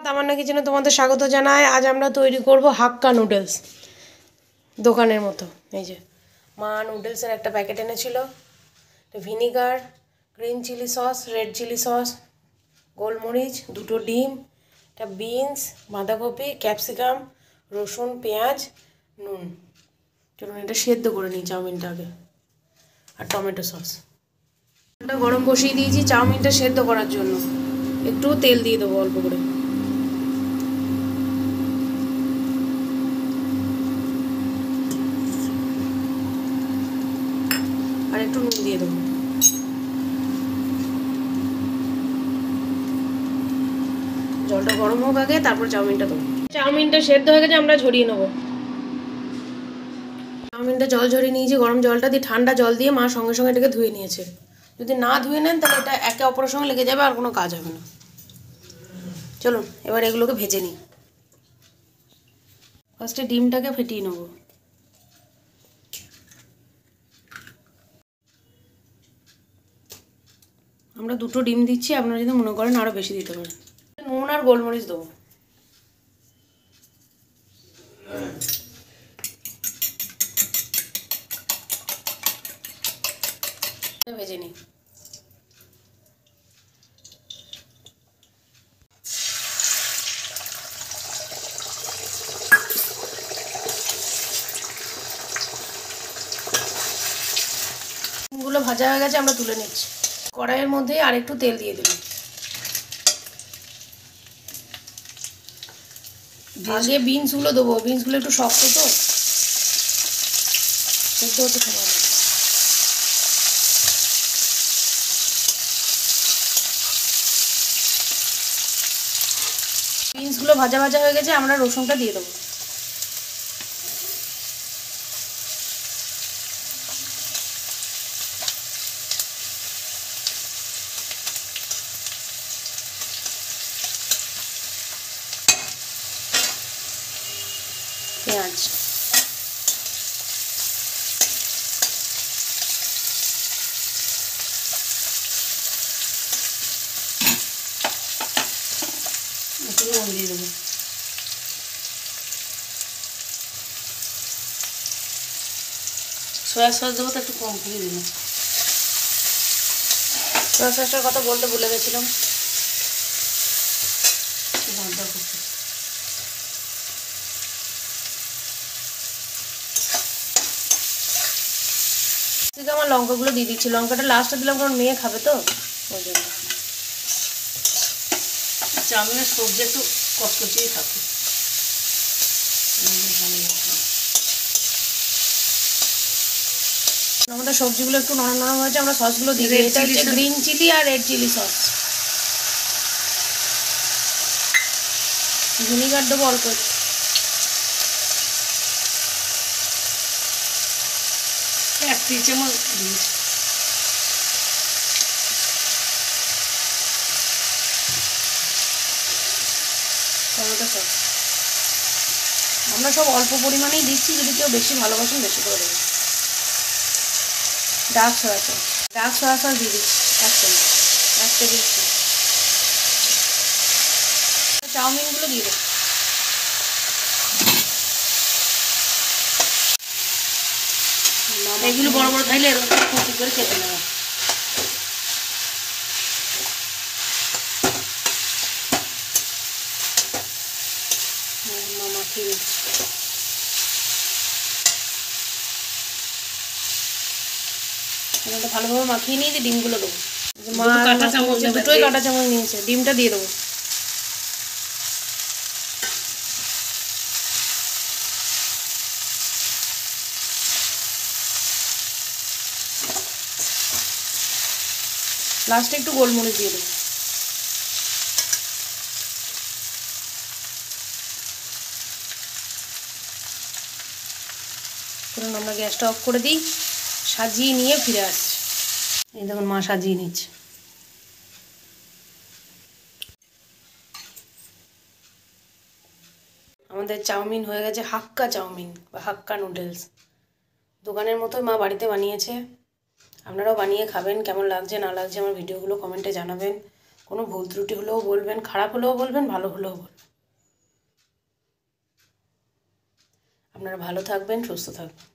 তামান্না কিচেনে তোমাদের স্বাগত জানাই। আজ আমরা তৈরি করব হাক্কা নুডলস, দোকানের মতো। এই যে মা নুডলসের একটা প্যাকেট এনেছিল, vinegar, green chilli sauce, red chilli sauce, গোলমরিচ, দুটো ডিম, একটা বিনস, বাঁধাকপি, ক্যাপসিকাম, রসুন, পেঁয়াজ, নুন। চলুন এটা সেদ্ধ করে নিই চাউমিনটা আগে, আর টমেটো সস। এটা গরম বসিয়ে দিয়েছি চাউমিনটা সেদ্ধ করার জন্য। একটু তেল দিয়ে দেবো অল্প করে, আর একটু নুন দিয়ে দেবো। জলটা গরম হোক আগে, তারপর চাউমিনটা দেবো। চাউমিনটা সেদ্ধ হয়ে গেছে, আমরা ঝরিয়ে নেবো। চাউমিনটা জল ঝরিয়ে নিয়েছি গরম জলটা দিয়ে, ঠান্ডা জল দিয়ে মা সঙ্গে সঙ্গে এটাকে ধুয়ে নিয়েছে। যদি না ধুয়ে নেন তাহলে এটা একে অপরের সঙ্গে লেগে যাবে, আর কোনো কাজ হবে না। চলুন এবার এগুলোকে ভেজে নিই। ফার্স্টে ডিমটাকে ফেটিয়ে নেব। আমরা দুটো ডিম দিচ্ছি, আপনারা যদি মনে করেন আরও বেশি দিতে পারেন। নুন আর গোলমরিচ দেবো। ভেজে নিই। ডিমগুলো ভাজা হয়ে গেছে, আমরা তুলে নিচ্ছি। কড়াইয়ের মধ্যে আর একটু তেল দিয়ে দিলাম। আগে বিনসগুলো দেবো, বিনসগুলো একটু শক্ত তো, সেদ্ধ হতে সময় লাগে। বিনসগুলো ভাজা ভাজা হয়ে গেছে, আমরা রসুনটা দিয়ে দেবো। পেঁয়াজ, নুন দিয়ে দেবো। সয়া সস দেবো তো একটু কম দিয়ে দিন। সয়া সসটার কথা বলতে ভুলে গেছিলাম। ঠিক আমার লঙ্কাগুলো দিয়ে দিচ্ছি। লঙ্কাটা লাস্টে দিলাম কারণ মেয়ে খাবে তো, ওই জন্য। চাউমিনের সবজি একটু কচকচিয়ে থাকে, আমাদের সবজিগুলো একটু নরম নরম হয়েছে, আমরা সসগুলো দিয়ে দিই। এটা হচ্ছে গ্রিন চিলি আর রেড চিলি সস। ভিনিগার দেবো অল্প একটু। এক চামচ দিয়েছি। টমেটো সস আমরা সব অল্প পরিমাণেই দিচ্ছি, যদি কেউ বেশি ভালোবাসেন বেশি করে দেবেন। Dark soya sauce, dark soya sauce দিয়ে দিচ্ছি 1 চামচ, 1 টেবিল স্পুন। চাউমিনগুলো দিয়ে দেবো। এগুলো বড় বড় খাইলে এরকম কুচি করে খেতে নেওয়া। মাখিয়ে দিচ্ছি। ভালোভাবে মাখিয়ে নিয়ে ডিমগুলো দেবো। দুটোই কাঁটা চামচ নিয়েছে, ডিমটা দিয়ে দেবো। লাস্টে একটু গোলমরিচ দিয়ে দেবো। চলুন আমরা গ্যাসটা অফ করে দিই, সাজিয়ে নিয়ে ফিরে আসছি। এই দেখুন মা সাজিয়ে নিচ্ছে। আমাদের চাউমিন হয়ে গেছে হাক্কা চাউমিন বা হাক্কা নুডলস। দোকানের মতোই মা বাড়িতে বানিয়েছে। আপনারাও বানিয়ে খাবেন। কেমন লাগছে না লাগছে আমার ভিডিওগুলো কমেন্টে জানাবেন। কোনো ভুল ত্রুটি হলেও বলবেন, খারাপ হলেও বলবেন, ভালো হলেও বলবেন। আপনারা ভালো থাকবেন, সুস্থ থাকবেন।